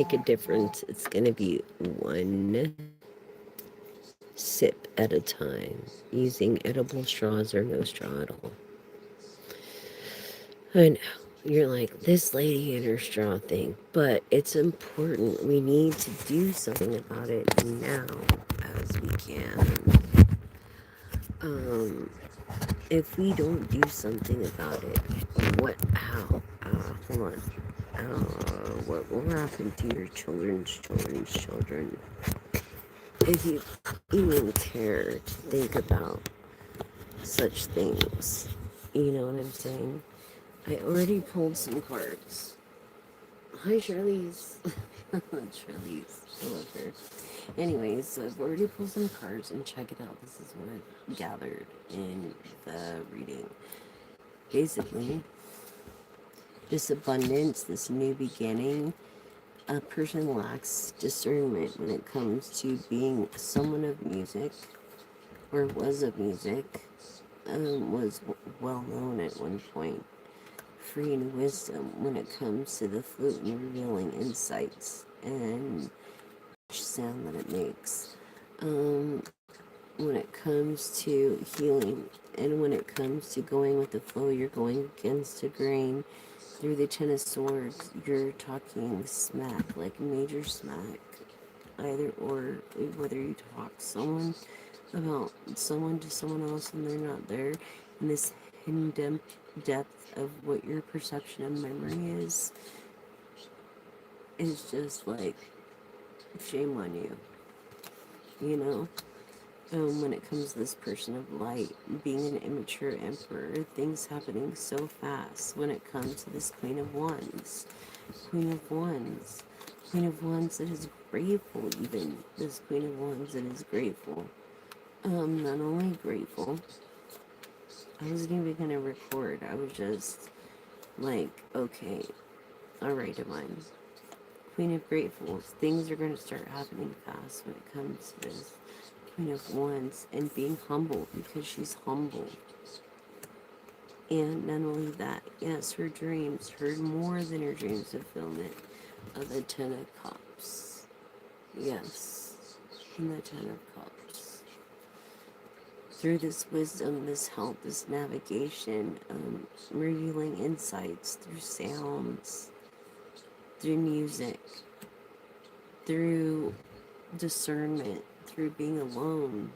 make a difference, it's going to be one sip at a time, using edible straws or no straw at all. I know. You're like, this lady and her straw thing. But it's important. We need to do something about it now as we can. Um, if we don't do something about it, hold on. What will happen to your children's children if you even care to think about such things? You know what I'm saying? I already pulled some cards. Hi, Shirley's. Shirley's. I love her. Anyways, so I've already pulled some cards and check it out. This is what I gathered in the reading. Basically, this abundance, this new beginning, a person lacks discernment when it comes to being someone of music or was of music, was well known at one point. Free in wisdom when it comes to the flute and revealing insights and each sound that it makes. When it comes to healing and when it comes to going with the flow, you're going against the grain. Through the Ten of Swords, you're talking smack, like major smack. Either or, whether you talk someone about someone to someone else and they're not there, and this hidden depth of what your perception of memory is just like, shame on you, you know? When it comes to this person of light, being an immature emperor, things happening so fast when it comes to this Queen of Wands. Queen of Wands. Queen of Wands that is grateful, even. This Queen of Wands that is grateful. Not only grateful, I wasn't even gonna record. I was just like, okay, alright, Divine. Queen of Gratefuls. Things are gonna start happening fast when it comes to this Queen of Wands and being humble because she's humble. And not only that, yes, her dreams, her more than her dreams fulfillment of the Ten of Cups. Yes, and the Ten of Cups. Through this wisdom, this help, this navigation, revealing insights through sounds, through music, through discernment, through being alone.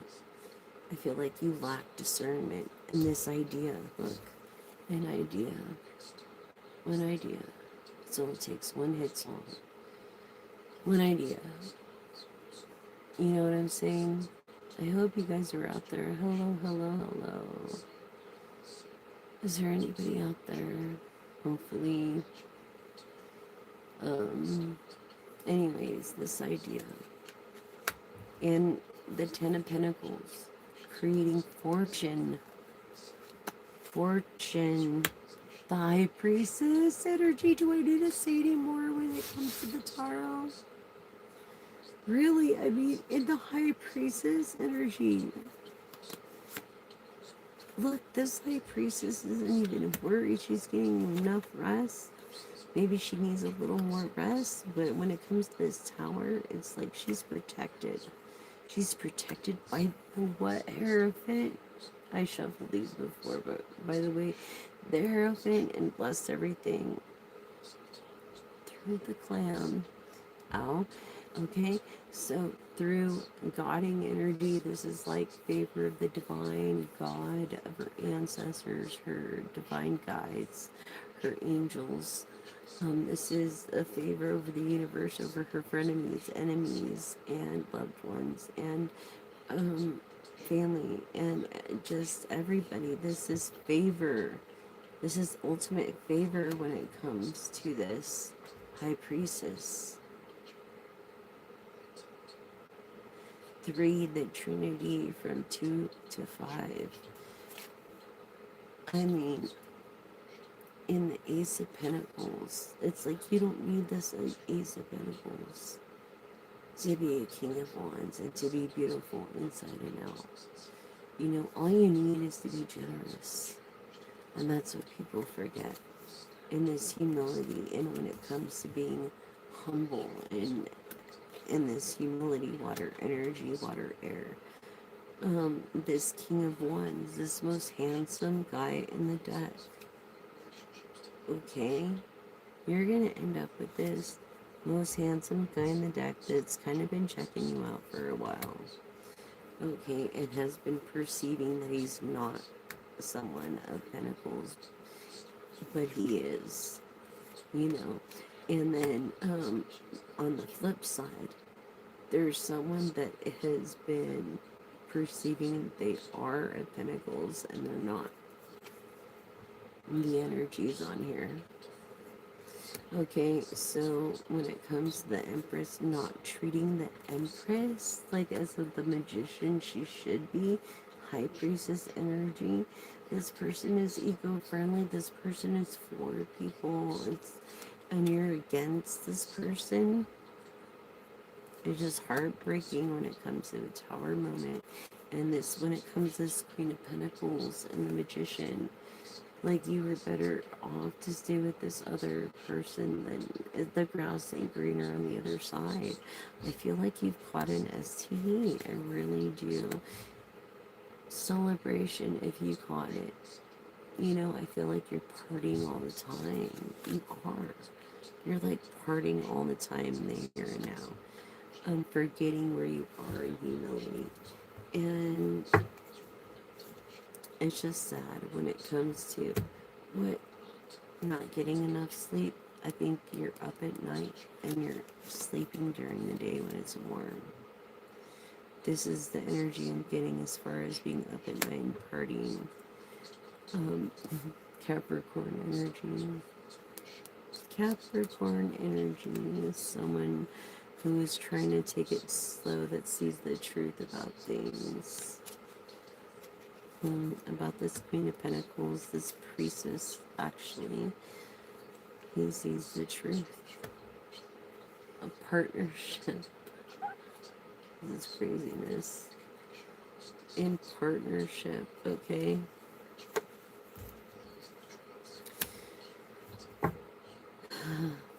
I feel like you lack discernment in this idea. Look, an idea. One idea. So it takes one hit song. One idea. You know what I'm saying? I hope you guys are out there. Hello, hello, hello. Is there anybody out there? Hopefully. Anyways, this idea. And the Ten of Pentacles. Creating fortune. Fortune. The High Priestess energy. Do I need to say any more when it comes to the tarot? Really, I mean, in the High Priestess energy. Look, this High Priestess isn't even worried. She's getting enough rest. Maybe she needs a little more rest, but when it comes to this tower, it's like she's protected. She's protected by the what? Hierophant? I shuffled these before, but by the way, the Hierophant and blessed everything through the clam. Ow. Okay, so through guiding energy, this is like favor of the divine God of her ancestors, her divine guides, her angels. This is a favor over the universe, over her frenemies, enemies, and loved ones, and family, and just everybody. This is favor. This is ultimate favor when it comes to this High Priestess. 3, the Trinity from 2 to 5. I mean, in the Ace of Pentacles, it's like you don't need this Ace of Pentacles to be a King of Wands and to be beautiful inside and out. You know, all you need is to be generous. And that's what people forget in this humility and when it comes to being humble and in this humility, water energy, water air. This King of Wands, this most handsome guy in the deck. Okay, you're gonna end up with this most handsome guy in the deck that's kind of been checking you out for a while. Okay, and has been perceiving that he's not someone of pentacles, but he is, you know. And then on the flip side, there's someone that has been perceiving they are at pentacles and they're not. The energy's on here. Okay, so when it comes to the Empress, not treating the Empress like as the magician she should be, High Priestess energy. This person is eco-friendly. This person is for people. And you're against this person. It's just heartbreaking when it comes to the Tower moment. And this, when it comes to this Queen of Pentacles and the Magician, like you were better off to stay with this other person than the grass ain't greener on the other side. I feel like you've caught an STD. I really do. Celebration if you caught it. You know, I feel like you're partying all the time. You are. You're like partying all the time in the here and now. Forgetting where you are in humility. And it's just sad when it comes to what not getting enough sleep. I think you're up at night and you're sleeping during the day when it's warm. This is the energy I'm getting as far as being up at night and partying. Um, Capricorn energy. Capricorn energy is someone who is trying to take it slow, that sees the truth about things. About this Queen of Pentacles, this priestess, actually, he sees the truth. A partnership. This craziness. In partnership, okay?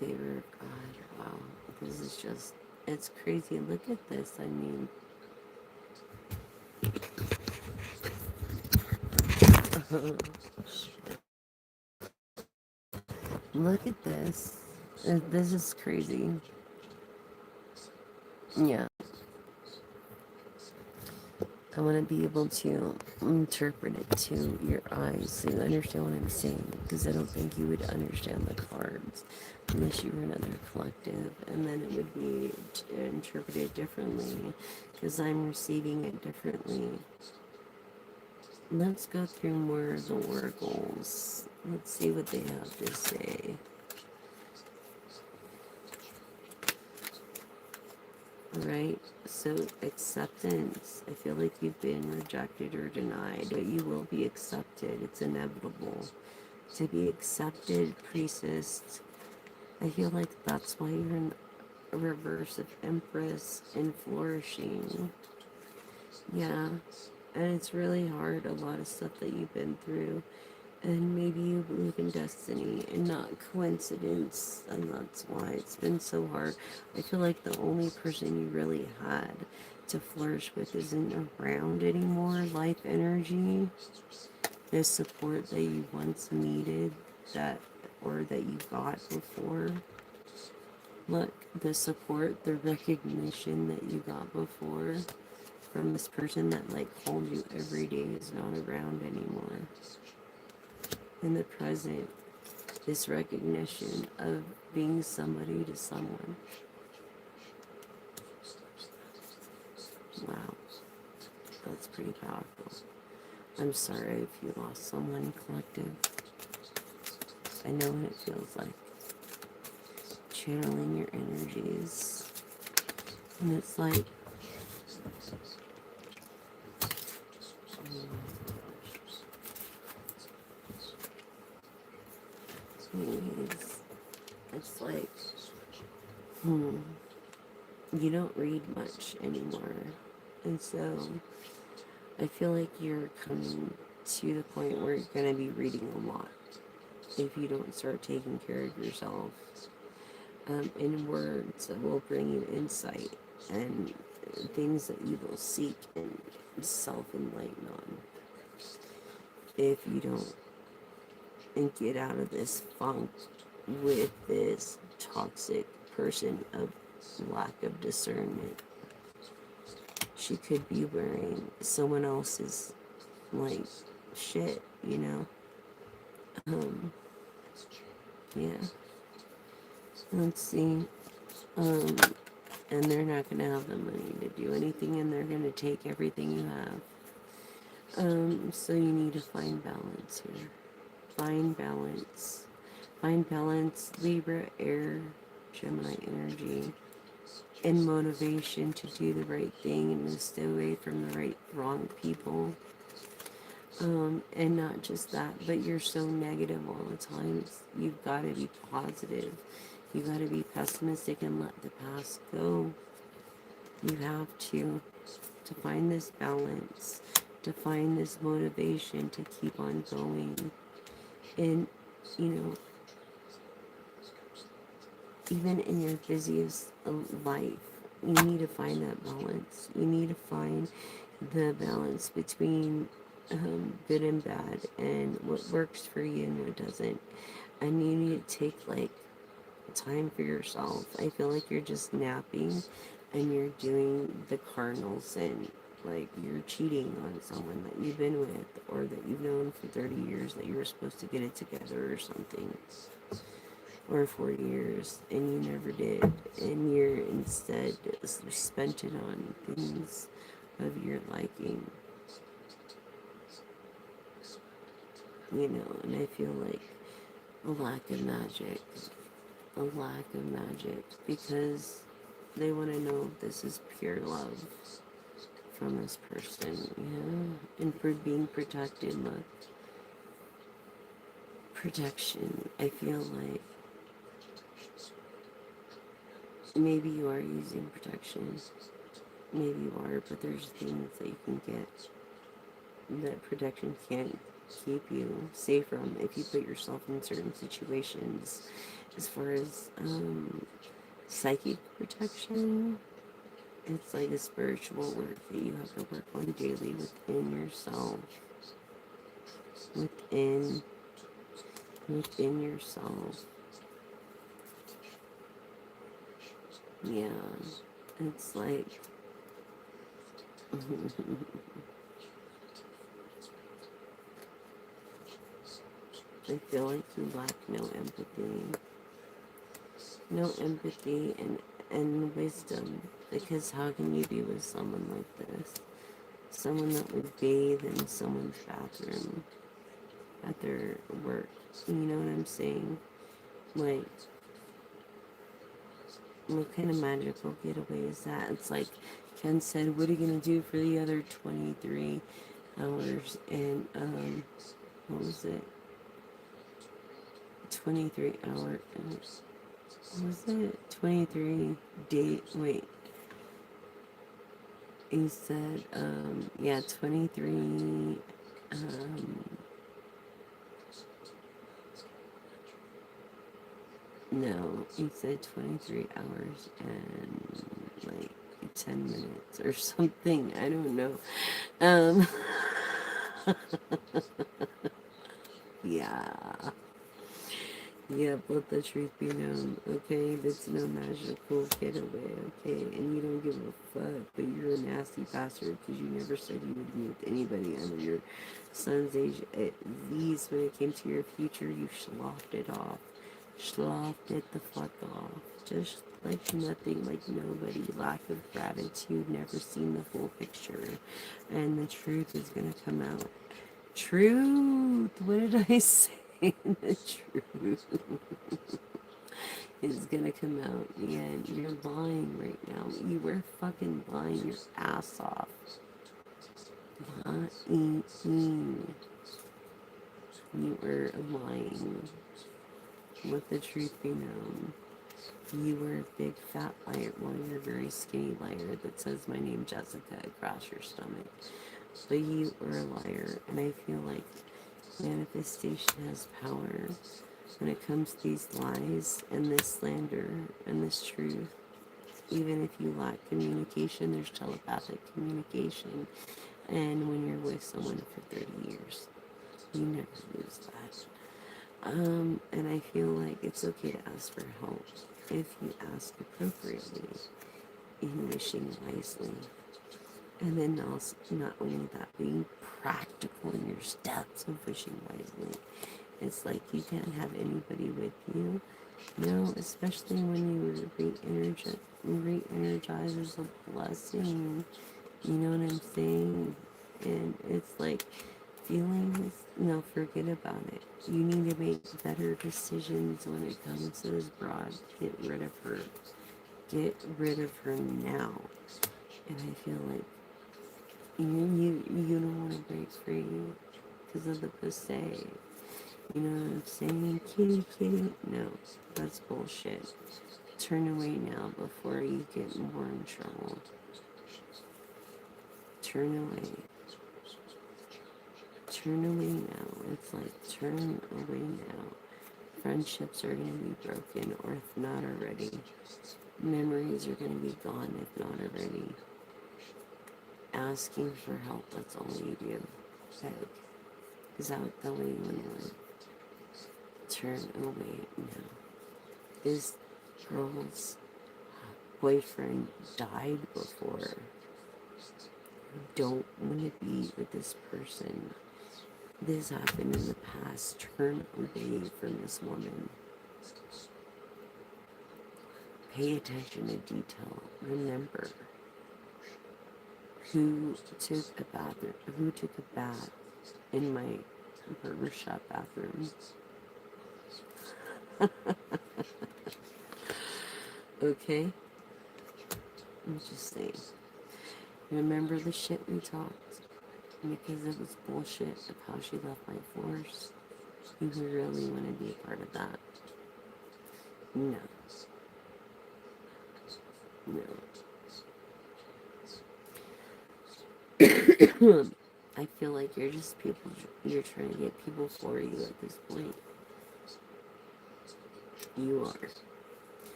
Favor of God. Wow. This is just, it's crazy. Look at this. I mean, look at this. This is crazy. Yeah. I want to be able to interpret it to your eyes so you understand what I'm saying, because I don't think you would understand the cards unless you were another collective, and then it would be interpreted differently because I'm receiving it differently. Let's go through more of the oracles. Let's see what they have to say. Right? So acceptance. I feel like you've been rejected or denied, but you will be accepted. It's inevitable. To be accepted, priestess. I feel like that's why you're in a reverse of Empress and flourishing. Yeah. And it's really hard, a lot of stuff that you've been through. And maybe you believe in destiny and not coincidence, and that's why it's been so hard. I feel like the only person you really had to flourish with isn't around anymore. Life energy, the support that you once needed, that or that you got before. Look, the support, the recognition that you got before from this person that like called you every day is not around anymore. In the present, this recognition of being somebody to someone. Wow, that's pretty powerful. I'm sorry if you lost someone, collective. I know what it feels like. Channeling your energies. And it's like, it's like, you don't read much anymore. And so I feel like you're coming to the point where you're going to be reading a lot if you don't start taking care of yourself. in words that will bring you insight and things that you will seek and self-enlighten on. If you don't and get out of this funk with this toxic person of lack of discernment, she could be wearing someone else's, like, shit, you know? Yeah. Let's see. And they're not going to have the money to do anything, and they're going to take everything you have. So you need to find balance here. Find balance. Find balance, Libra, Air, Gemini energy, and motivation to do the right thing and to stay away from the wrong people. And not just that, but you're so negative all the time. You've got to be positive. You've got to be pessimistic and let the past go. You have to find this balance, to find this motivation to keep on going. And, you know, even in your busiest life, you need to find that balance. You need to find the balance between good and bad, and what works for you and what doesn't. And you need to take, like, time for yourself. I feel like you're just napping and you're doing the carnal sin. Like, you're cheating on someone that you've been with or that you've known for 30 years that you were supposed to get it together or something. Or 40 years, and you never did. And you're instead spent it on things of your liking. You know, and I feel like a lack of magic. A lack of magic, because they want to know if this is pure love from this person, yeah. And for being protected, look. Protection, I feel like maybe you are using protection. Maybe you are, but there's things that you can get that protection can't keep you safe from if you put yourself in certain situations. As far as psychic protection, it's like a spiritual work that you have to work on daily within yourself. Within yourself. Yeah. It's like I feel like you lack no empathy. No empathy and wisdom. Because how can you be with someone like this? Someone that would bathe in someone's bathroom at their work. You know what I'm saying? Like, what kind of magical getaway is that? It's like Ken said, what are you going to do for the other 23 hours? And, what was it? 23 hours. What was it? 23 day. Wait. He said, yeah, 23, no, he said 23 hours and, like, 10 minutes or something. I don't know. Yeah. Yeah, let the truth be known, okay? That's no magical getaway, okay? And you don't give a fuck, but you're a nasty bastard because you never said you would be with anybody under your son's age. At least when it came to your future, you sloughed it off. Sloughed it the fuck off. Just like nothing, like nobody. Lack of gratitude, never seen the full picture. And the truth is gonna come out. Truth! What did I say? The truth is gonna come out. Yeah, you're lying right now. You were fucking lying your ass off. Lying. You were lying. Let the truth be known. You were a big fat liar. Well, you're a very skinny liar that says my name Jessica across your stomach. But you were a liar, and I feel like manifestation has power. when it comes to these lies and this slander and this truth. Even if you lack communication, there's telepathic communication. And when you're with someone for 30 years, you never lose that. And I feel like it's okay to ask for help if you ask appropriately in wishing wisely. And then also, not only that, being practical in your steps of wishing wisely. It's like you can't have anybody with you. No, especially when you were re-energized as a blessing. You know what I'm saying? And it's like feelings, no, forget about it. You need to make better decisions when it comes to this broad. Get rid of her. Get rid of her now. And I feel like you don't want to break free because of the pussy. You know what I'm saying? Kitty, kitty. No, that's bullshit. Turn away now before you get more in trouble. Turn away. Turn away now. It's like turn away now. Friendships are going to be broken, or if not already. Memories are going to be gone, if not already. Asking for help, that's all you do. Beg. Is that the way you want to live? Turn away now. This girl's boyfriend died before. You don't want to be with this person. This happened in the past. Turn away from this woman. Pay attention to detail. Remember who took a bath in my barbershop bathroom. Okay? I'm just saying. Remember the shit we talked? Because it was bullshit of how she left my force. You really want to be a part of that? No. No. I feel like you're trying to get people for you at this point. You are.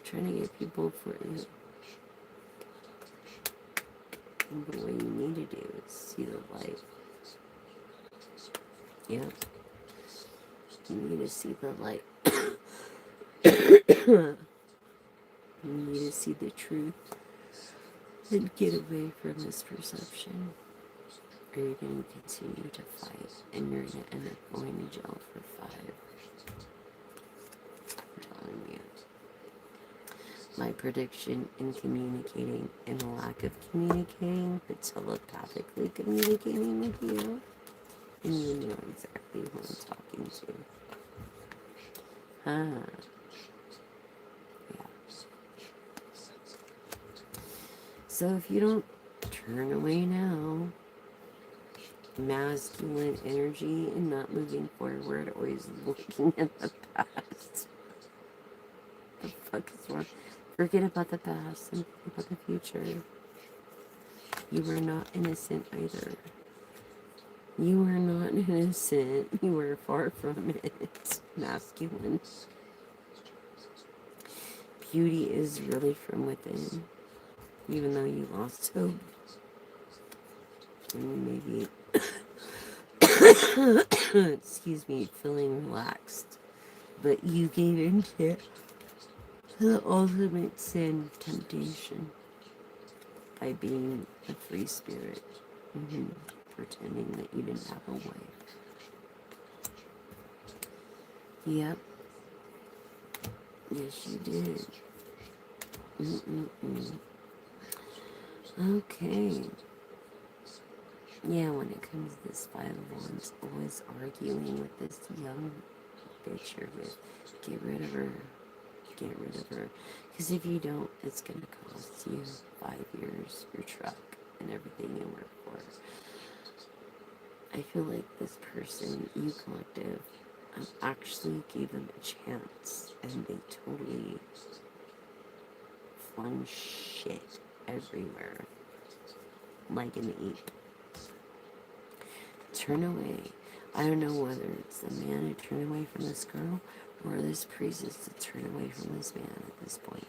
Trying to get people for you. And what you need to do is see the light. Yeah. You need to see the light. You need to see the truth. And get away from this perception. Or you're going to continue to fight. And you're going to end up going to jail for 5. I'm telling you. My prediction in communicating and the lack of communicating, but telepathically communicating with you, and you know exactly who I'm talking to. Yeah. So if you don't turn away now, masculine energy and not moving forward, always looking at the past. The fuck is wrong? Forget about the past and think about the future. You were not innocent either. You are not innocent. You are far from it. Masculine. Beauty is really from within. Even though you lost hope. And maybe, excuse me, feeling relaxed. But you gave into the ultimate sin, temptation. By being a free spirit. Pretending that you didn't have a wife. Yep. Yes, you did. Okay. Yeah, when it comes to this 5 of Wands, always arguing with this young bitch you're with. Get rid of her. Get rid of her. Because if you don't, it's going to cost you 5 years, your truck, and everything you work for. I feel like this person, you collective, actually gave them a chance, and they totally flung shit everywhere, like an ape. Turn away. I don't know whether it's the man who turned away from this girl, or this priest is to turn away from this man at this point.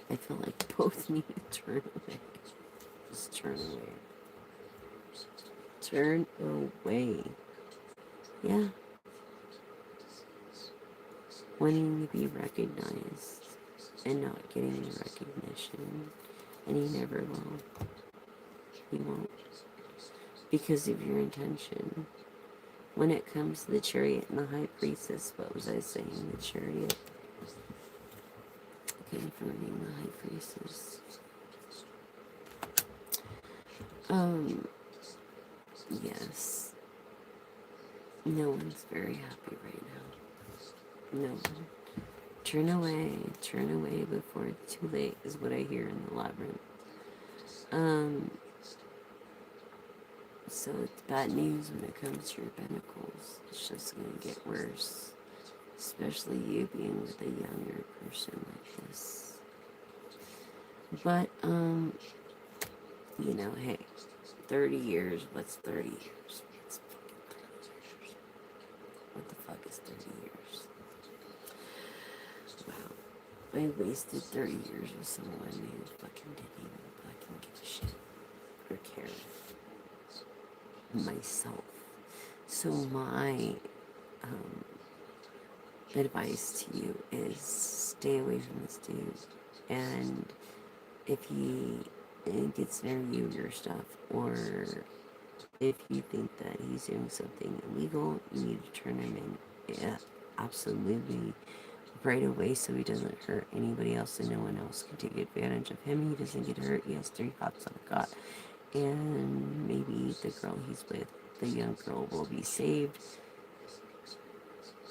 I feel like both need to turn away. Just turn away. Turn away. Yeah. Wanting to be recognized and not getting the recognition. And he never will. He won't. Because of your intention. When it comes to the chariot and the high priestess, what was I saying? The chariot confirming the high priestess. Yes. No one's very happy right now. No one. Turn away before it's too late is what I hear in the labyrinth. So it's bad news when it comes to your pentacles. It's just gonna get worse. Especially you being with a younger person like this. But, you know, hey, 30 years, what's 30 years? What's fucking 30 years? What the fuck is 30 years? Wow. I wasted 30 years with someone who fucking didn't even fucking give a shit or care. Myself. So my advice to you is stay away from this dude. And if he gets near you, your stuff, or if you think that he's doing something illegal, you need to turn him in. Yeah, absolutely right away so he doesn't hurt anybody else and no one else can take advantage of him. He doesn't get hurt. He has 3 hops on a cot. And maybe the girl he's with, the young girl, will be saved.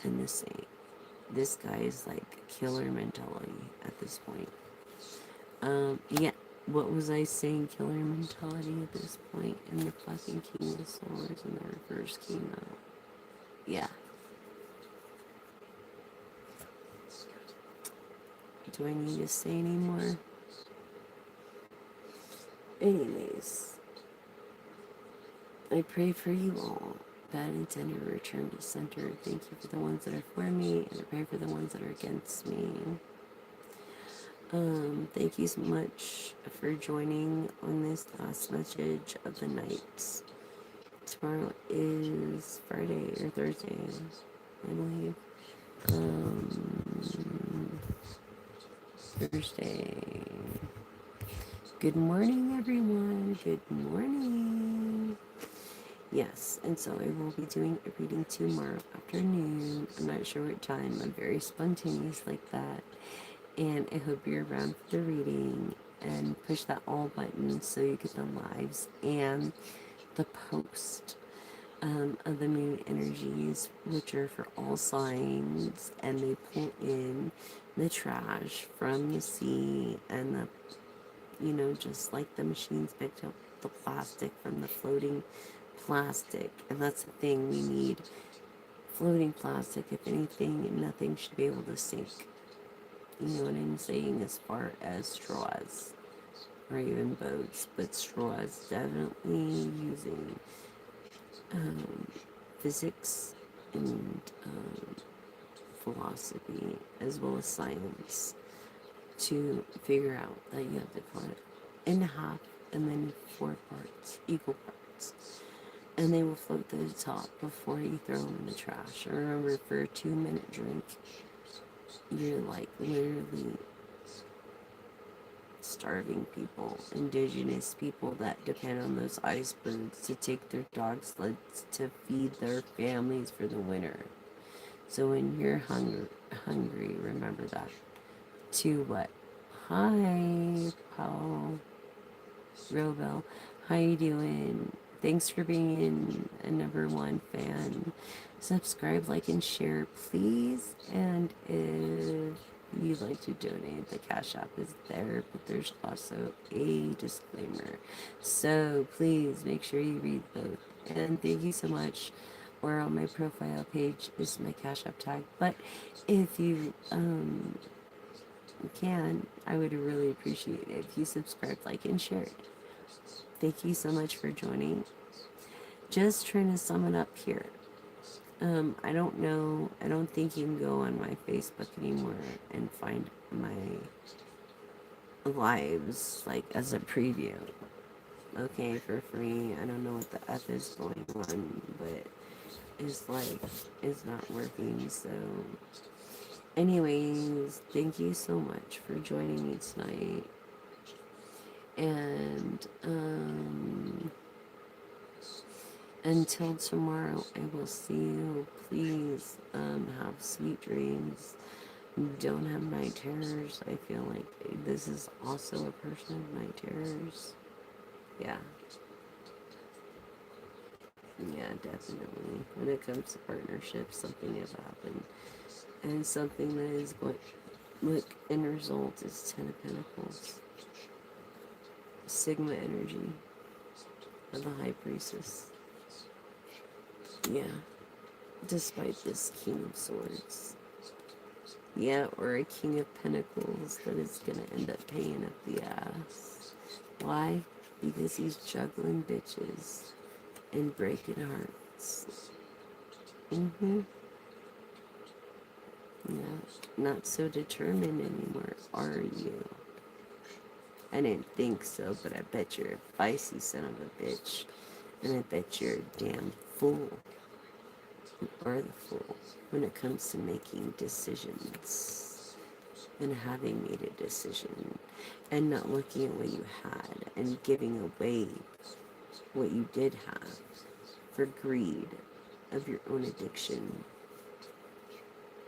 And this guy is like killer mentality at this point. Yeah, what was I saying? Killer mentality at this point, and the fucking King of Swords and the reverse came out. Yeah. Do I need to say any more? Anyways, I pray for you all. Bad intended return to center. Thank you for the ones that are for me, and I pray for the ones that are against me. Thank you so much for joining on this last message of the night. Tomorrow is Friday or Thursday, I believe. Thursday. Good morning, everyone. Good morning. Yes, and so I will be doing a reading tomorrow afternoon. I'm not sure what time. I'm very spontaneous like that. And I hope you're around for the reading. And push that all button so you get the lives and the post of the moon energies, which are for all signs. And they pull in the trash from the sea and the, you know, just like the machines picked up the plastic from the floating plastic. And that's the thing, we need floating plastic. If anything, nothing should be able to sink. You know what I'm saying, as far as straws or even boats, but straws definitely using physics and philosophy as well as science to figure out that you have to cut it in half and then 4 parts, equal parts. And they will float to the top before you throw them in the trash. And remember, for a 2-minute drink, you're like literally starving people, indigenous people that depend on those icebergs to take their dog sleds to feed their families for the winter. So when you're hungry, remember that. To what? Hi, Paul. Robel. How you doing? Thanks for being a #1 fan. Subscribe, like, and share, please. And if you'd like to donate, the Cash App is there, but there's also a disclaimer. So please make sure you read both. And thank you so much. Or on my profile page is my Cash App tag. But if you can, I would really appreciate it if you subscribe, like, and share it. Thank you so much for joining. Just trying to sum it up here. I don't know. I don't think you can go on my Facebook anymore and find my lives like as a preview. Okay, for free. I don't know what the F is going on, but it's like it's not working. So, anyways, thank you so much for joining me tonight. And until tomorrow, I will see you. Please have sweet dreams. Don't have night terrors. I feel like this is also a person of night terrors. Yeah. Yeah, definitely. When it comes to partnerships, something has happened. And something that is going, look, end result is Ten of Pentacles. Sigma energy of the High Priestess. Yeah. Despite this King of Swords. Yeah, or a King of Pentacles that is going to end up paying up the ass. Why? Because he's juggling bitches and breaking hearts. Mm-hmm. Yeah. Not so determined anymore, are you? I didn't think so, but I bet you're a feisty son of a bitch. And I bet you're a damn fool. You are the fool when it comes to making decisions and having made a decision and not looking at what you had and giving away what you did have for greed of your own addiction.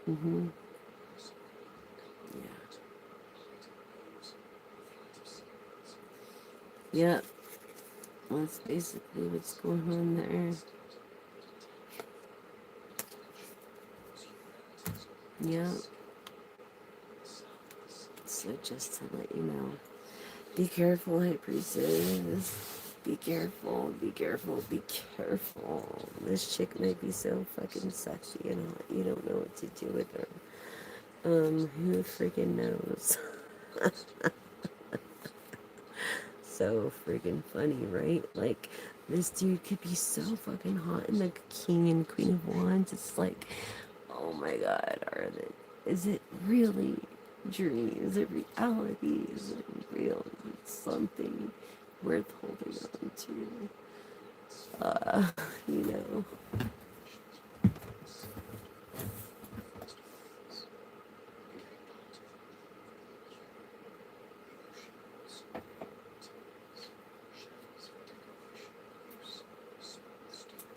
Mm-hmm. Yeah. Yep. That's basically what's going on there. Yep. So just to let you know, be careful, High Priestess. Be careful, be careful, be careful. This chick might be so fucking sexy and hot, you don't know what to do with her. Who freaking knows? So freaking funny, right? Like, this dude could be so fucking hot, and the King and Queen of Wands, it's like, oh my god, is it really dream? Is it reality? Is it real? Is it something worth holding on to? You know.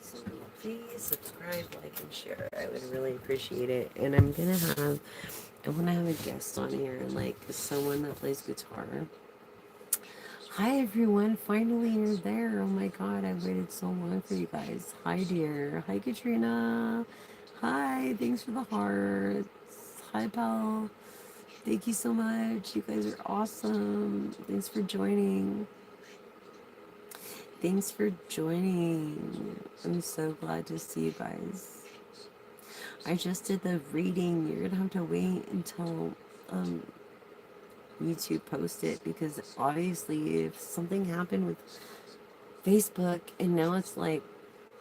So please subscribe, like, and share. I would really appreciate it. And I want to have a guest on here, like someone that plays guitar. Hi everyone, finally you're there. Oh my god, I waited so long for you guys. Hi dear. Hi Katrina. Hi, thanks for the hearts. Hi pal. Thank you so much. You guys are awesome. Thanks for joining. Thanks for joining. I'm so glad to see you guys. I just did the reading. You're gonna have to wait until YouTube post it, because obviously if something happened with Facebook and now it's like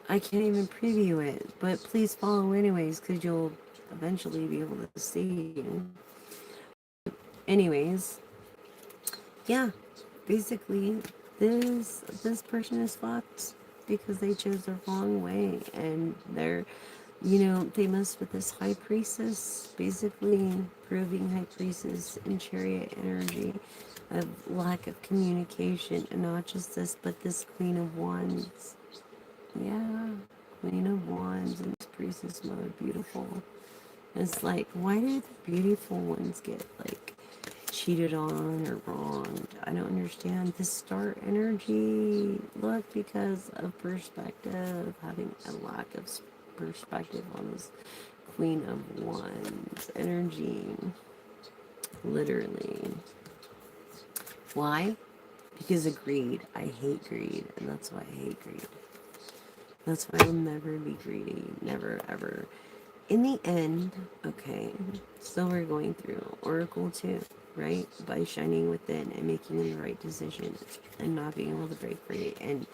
I can't even preview it, but please follow anyways because you'll eventually be able to see. Anyways, yeah, basically this person is fucked because they chose the wrong way, and they messed with this High Priestess, basically proving High Priestess and Chariot energy of lack of communication, and not just this, but this Queen of Wands. Yeah, Queen of Wands in this Priestess mode, beautiful. It's like, why do the beautiful ones get like cheated on or wronged? I don't understand. The star energy, look, because of perspective, having a lack of perspective on this Queen of Wands energy, literally. Why? Because of greed. I hate greed, and that's why I hate greed. That's why I'll never be greedy. Never, ever. In the end, okay, so we're going through Oracle 2, right? By shining within and making the right decisions and not being able to break free. And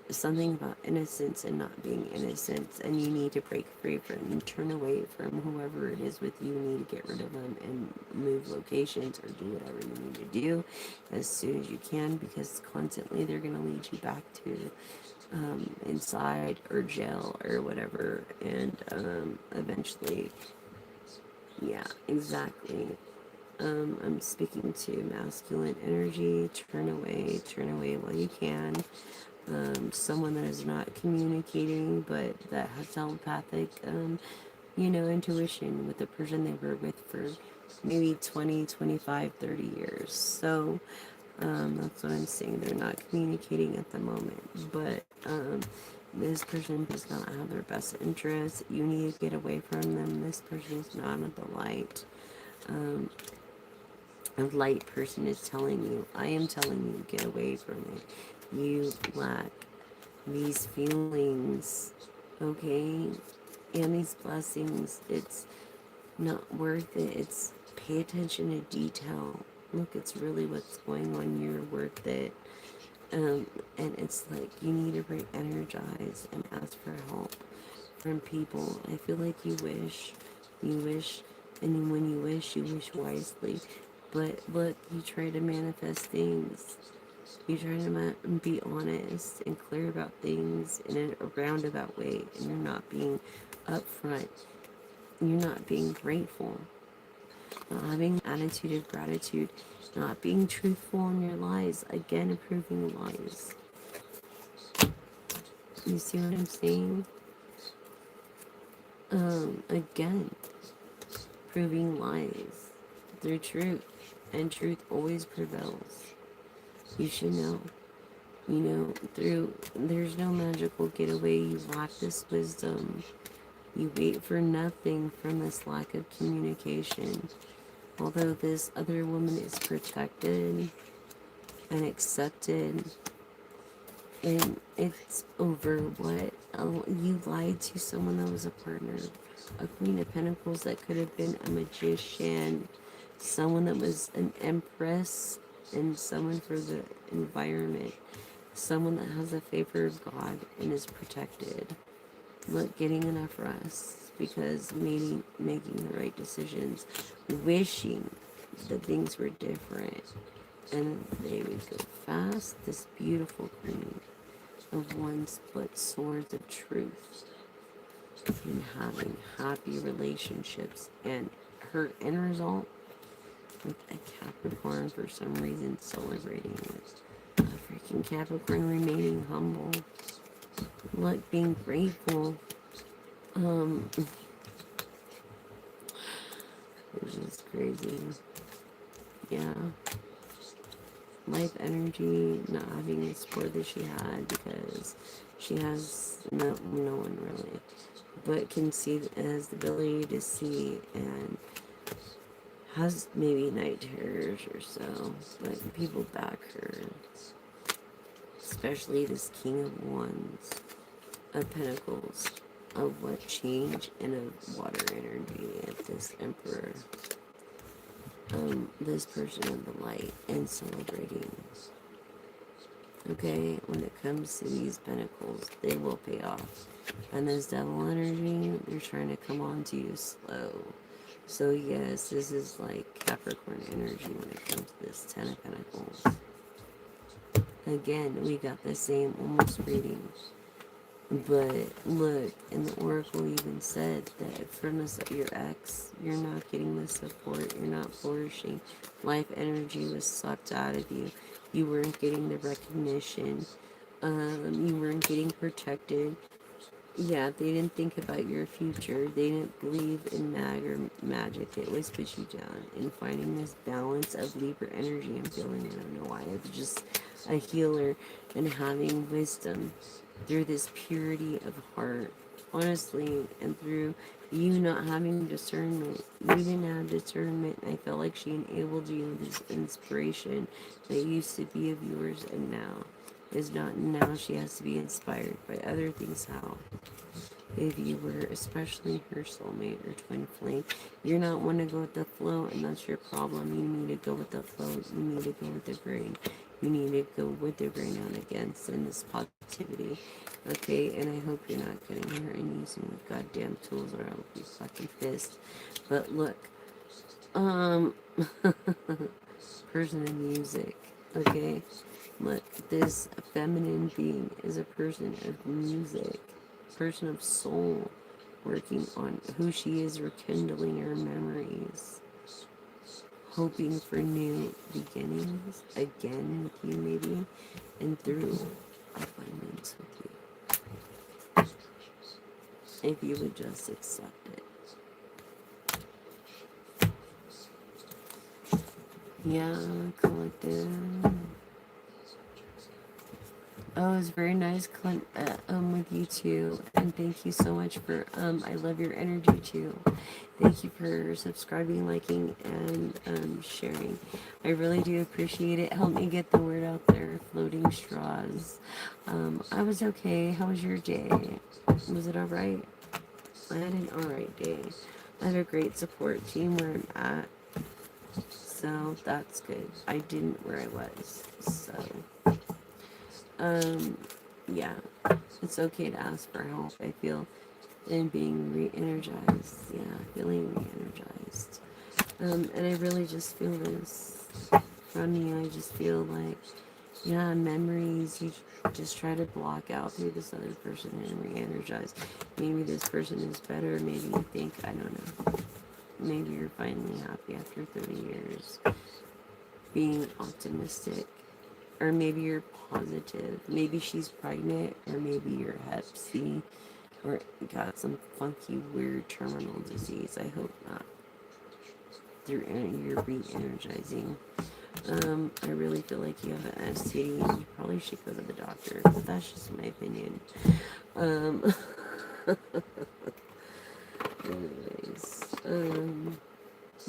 something about innocence and not being innocent, and you need to break free from and turn away from whoever it is with you. You need to get rid of them and move locations or do whatever you need to do as soon as you can, because constantly they're going to lead you back to inside or jail or whatever, and eventually, yeah, exactly. I'm speaking to masculine energy. Turn away while you can. Someone that is not communicating but that has telepathic, intuition with the person they were with for maybe 20, 25, 30 years. So that's what I'm saying. They're not communicating at the moment, but this person does not have their best interest. You need to get away from them. This person is not of the light. Um, a light person is telling you, I am telling you, get away from it. You lack these feelings, okay? And these blessings. It's not worth it. It's pay attention to detail. Look, it's really what's going on. You're worth it. And it's like you need to re-energize and ask for help from people. I feel like you wish, and when you wish wisely. But look, you try to manifest things. You try to be honest and clear about things in a roundabout way, and you're not being upfront. You're not being grateful. Not having attitude of gratitude. Not being truthful in your lies. Again, approving lies. You see what I'm saying? Again, proving lies through truth, and truth always prevails. You should know. There's no magical getaway. You lack this wisdom. You wait for nothing from this lack of communication. Although this other woman is protected and accepted, and it's over what? Oh, you lied to someone that was a partner. A Queen of Pentacles that could have been a magician, someone that was an empress, and someone for the environment, someone that has a favor of God and is protected. Not getting enough rest because making the right decisions, wishing that things were different, and they would go fast. This beautiful queen of wands, but swords of truth, and having happy relationships, and her end result with a Capricorn for some reason celebrating with a freaking Capricorn, remaining humble, like being grateful, which is crazy. Yeah, life energy, not having the support that she had because she has no one really, but can see, has the ability to see, and has maybe night terrors or so, but people back her, especially this King of Wands, of Pentacles, of what change, and of water energy of this Emperor. This person of the light and celebrating. Okay, when it comes to these pentacles, they will pay off. And this devil energy, they're trying to come on to you slow. So yes, this is like Capricorn energy when it comes to this Ten of Pentacles. Again, we got the same almost reading. But look, and the oracle even said that from your ex, you're not getting the support, you're not flourishing. Life energy was sucked out of you. You weren't getting the recognition. You weren't getting protected. Yeah, they didn't think about your future. They didn't believe in magic. They always put you down. And finding this balance of Libra energy, I'm feeling, I don't know why, it's just a healer, and having wisdom through this purity of heart, honestly, and through you not having discernment. You didn't have discernment. I felt like she enabled you this inspiration that used to be of yours and now is not. Now she has to be inspired by other things. How? If you were especially her soulmate or twin flame, you're not one to go with the flow, and that's your problem. You need to go with the flow. You need to go with the grain. You need to go with the grain out against in this positivity. Okay, and I hope you're not getting hurt and using the goddamn tools or I'll be fucking pissed. But look, person in music, okay? Look, this feminine being is a person of music, person of soul, working on who she is, rekindling her memories, hoping for new beginnings again with you maybe, and through abundance with you. If you would just accept it. Yeah, collective. Oh, it's very nice, Clint, with you too, and thank you so much for, I love your energy too. Thank you for subscribing, liking, and sharing. I really do appreciate it. Help me get the word out there. Floating straws. I was okay. How was your day? Was it alright? I had an alright day. I have a great support team where I'm at, so that's good. I didn't where I was, so yeah, it's okay to ask for help. I feel and being re-energized, yeah, feeling re-energized. And I really just feel this from you. I just feel like, yeah, memories you just try to block out through this other person and re-energize. Maybe this person is better. Maybe you think, I don't know. Maybe you're finally happy after 30 years. Being optimistic. Or maybe you're positive. Maybe she's pregnant. Or maybe you're hep C. Or got some funky, weird terminal disease. I hope not. You're re-energizing. I really feel like you have an STD and you probably should go to the doctor. But that's just my opinion. Anyways,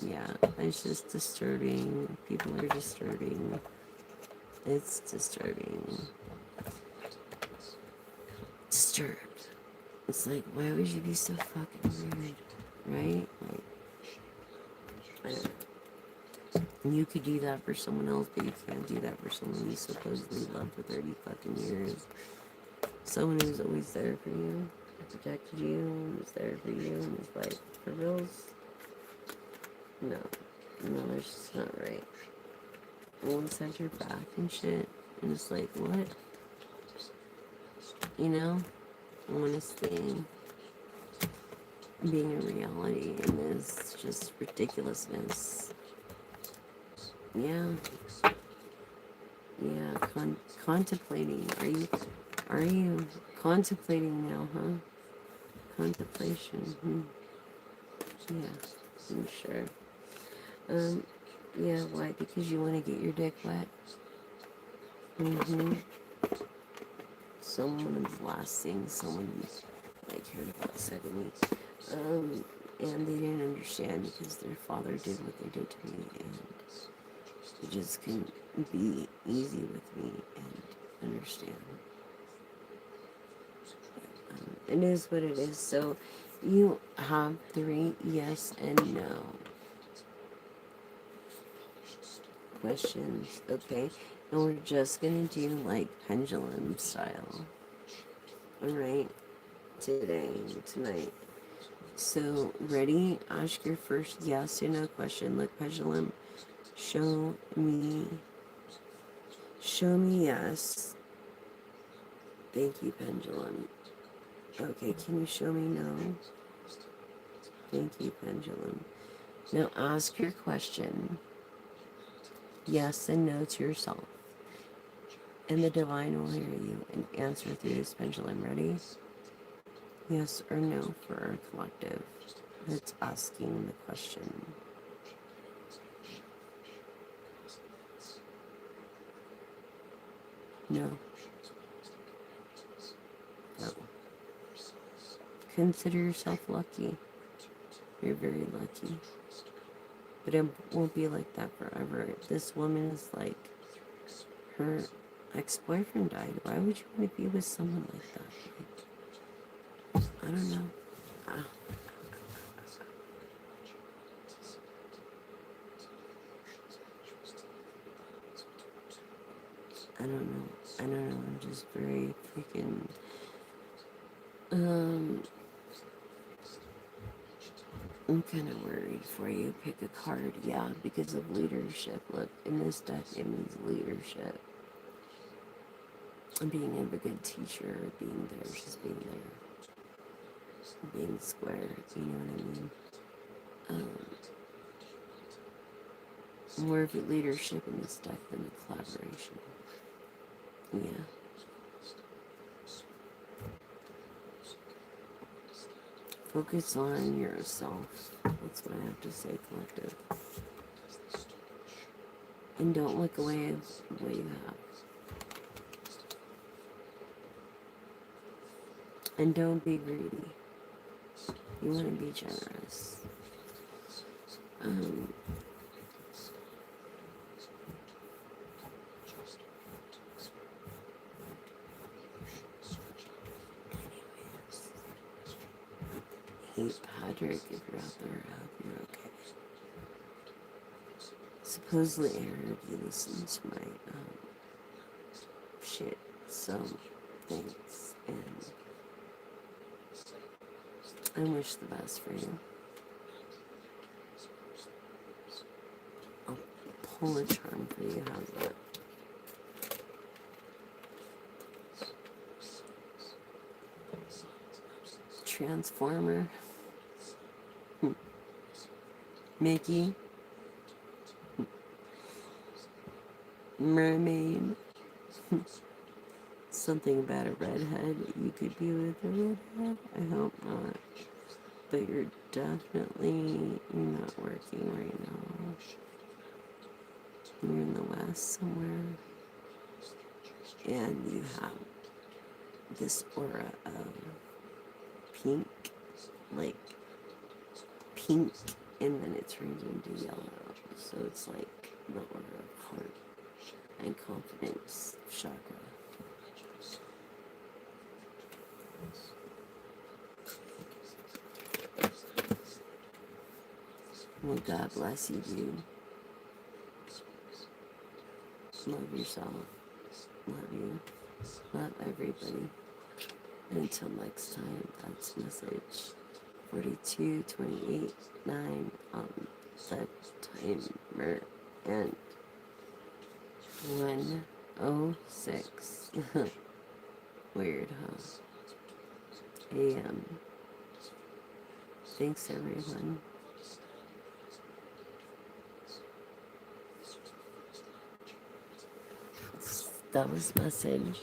yeah, it's just disturbing. People are disturbing. It's disturbing. Disturbed. It's like, why would you be so fucking weird? Right? Like, I don't know. You could do that for someone else, but you can't do that for someone you supposedly love for 30 fucking years. Someone who's always there for you, protected you, and was there for you, and was like, for reals? No. No, that's just not right. Once had your back and shit, and it's like, what? You know? Honesty being a reality in this just ridiculousness. Yeah. Yeah, contemplating. Are you contemplating now, huh? Contemplation. Yeah, I'm sure. Yeah, why? Because you want to get your dick wet? Someone's last thing someone like heard about said to me. And they didn't understand because their father did what they did to me, and it just couldn't be easy with me and understand. It is what it is. So you have 3 yes and no questions, okay? And we're just gonna do like pendulum style. Alright? Tonight. So, ready? Ask your first yes or no question. Look, pendulum. Show me yes. Thank you, pendulum. Okay, can you show me no? Thank you, pendulum. Now ask your question. Yes and no to yourself. And the divine will hear you and answer through this pendulum. Ready? Yes or no for our collective that's asking the question. No. No. Consider yourself lucky. You're very lucky. But it won't be like that forever. This woman is like, her ex-boyfriend died. Why would you want to be with someone like that? Like, I don't know. I don't know. I'm just very freaking, I'm kind of worried for you. Pick a card, yeah, because of leadership. Look, in this deck, it means leadership. Being a good teacher, being there, just being there, being square, you know what I mean? More of a leadership in this deck than a collaboration. Yeah. Focus on yourself. That's what I have to say, collective. And don't look away at what you have. And don't be greedy. You want to be generous. Hey, Patrick, if you're out there, I hope you're okay. Supposedly, I heard you listen to my shit, so thanks, and I wish the best for you. I'll pull a charm for you, how's that? Transformer, Mickey, Mermaid, something about a redhead. You could be with a redhead. I hope not. But you're definitely not working right now. You're in the West somewhere. And you have this aura of pink, like pink, and then it turns into yellow. So it's like the aura of heart and confidence chakra. Well, God bless you, dude. Love yourself. Love you. Love everybody. And until next time, that's message 42, 28, 9 on the timer. And 1:06. Weird, huh? AM. Thanks, everyone. That was message